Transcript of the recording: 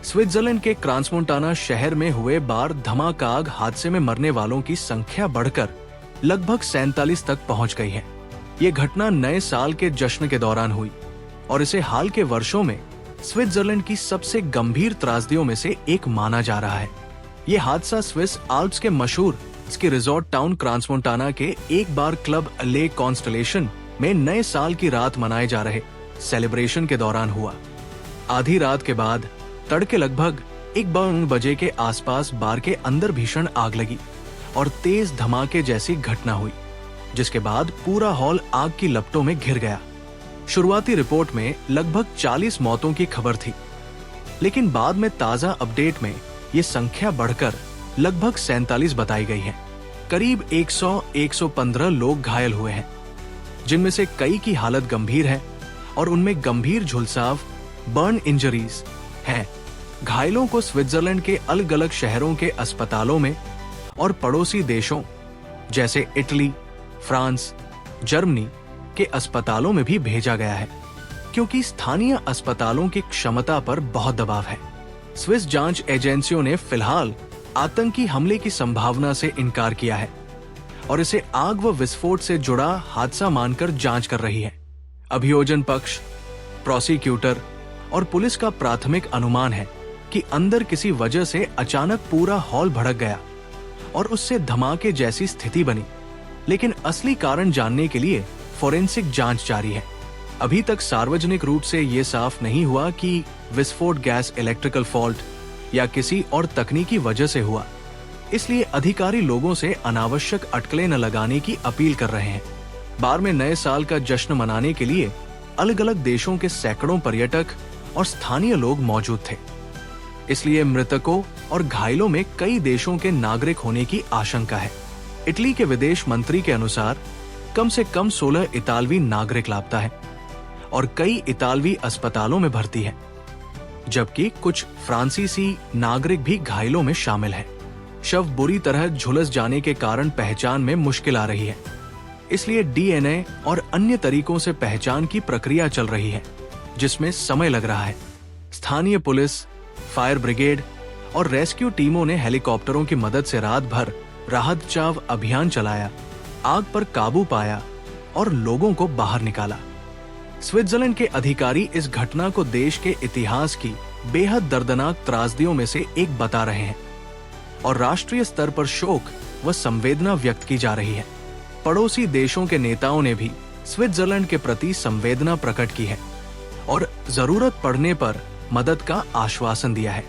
Switzerland के क्रांसमोंटाना शहर में हुए बार धमाकाग हादसे में मरने वालों की संख्या बढ़कर लगभग 47 तक पहुंच गई है। ये घटना नए साल के जश्न के दौरान हुई और इसे हाल के वर्षों में स्विट्जरलैंड की सबसे गंभीर त्रासदियों में से एक माना जा रहा है। ये हादसा स्विस आल्प्स के मशहूर स्की रिजॉर्ट टाउन क्रांसमोंटाना के एक बार क्लब ले कॉन्स्टलेशन में नए साल की रात मनाए जा रहे सेलिब्रेशन के दौरान हुआ। आधी रात के बाद तड़के लगभग 1 बजे के आसपास बार के अंदर भीषण आग लगी और तेज धमाके जैसी घटना हुई, जिसके बाद पूरा हॉल आग की लपटों में घिर गया। शुरुआती रिपोर्ट में लगभग 40 मौतों की खबर थी, लेकिन बाद में ताजा अपडेट में ये संख्या बढ़कर लगभग 47 बताई गई है। करीब 100-115 लोग घायल हुए हैं, जिनमें से कई की हालत गंभीर है और उनमें गंभीर झुलसाव बर्न इंजरीज हैं। घायलों को स्विट्जरलैंड के अलग अलग शहरों के अस्पतालों में और पड़ोसी देशों जैसे इटली, फ्रांस, जर्मनी के अस्पतालों में भी भेजा गया है, क्योंकि स्थानीय अस्पतालों की क्षमता पर बहुत दबाव है। स्विस जांच एजेंसियों ने फिलहाल आतंकी हमले की संभावना से इनकार किया है और इसे आग व विस्फोट से जुड़ा हादसा मानकर जांच कर रही है। अभियोजन पक्ष, प्रोसिक्यूटर और पुलिस का प्राथमिक अनुमान है कि अंदर किसी वजह से अचानक पूरा हॉल भड़क गया और उससे धमाके जैसी स्थिति बनी, लेकिन असली कारण जानने के लिए फोरेंसिक जांच जारी है। अभी तक सार्वजनिक रूप से ये साफ नहीं हुआ कि विस्फोट गैस इलेक्ट्रिकल फॉल्ट या किसी और तकनीकी वजह से हुआ, इसलिए अधिकारी लोगों से अनावश्यक अटकलें न लगाने की अपील कर रहे हैं। बार में नए साल का जश्न मनाने के लिए अलग अलग देशों के सैकड़ों पर्यटक और स्थानीय लोग मौजूद थे, इसलिए मृतकों और घायलों में कई देशों के नागरिक होने की आशंका है। इटली के विदेश मंत्री के अनुसार कम से कम 16 इतालवी नागरिक लापता है और कई इतालवी अस्पतालों में भर्ती है, जबकि कुछ फ्रांसीसी नागरिक भी घायलों में शामिल हैं। शव बुरी तरह झुलस जाने के कारण पहचान में मुश्किल आ रही है, इसलिए डीएनए और अन्य तरीकों से पहचान की प्रक्रिया चल रही है, जिसमें समय लग रहा है। स्थानीय पुलिस, फायर ब्रिगेड और रेस्क्यू टीमों ने हेलीकॉप्टरों की मदद से रात भर राहत बचाव अभियान चलाया, आग पर काबू पाया और लोगों को बाहर निकाला। स्विट्जरलैंड के अधिकारी इस घटना को देश के इतिहास की बेहद दर्दनाक त्रासदियों में से एक बता रहे हैं और राष्ट्रीय स्तर पर शोक व संवेदना व्यक्त की जा रही है। पड़ोसी देशों के नेताओं ने भी स्विट्जरलैंड के प्रति संवेदना प्रकट की है और जरूरत पड़ने पर मदद का आश्वासन दिया है।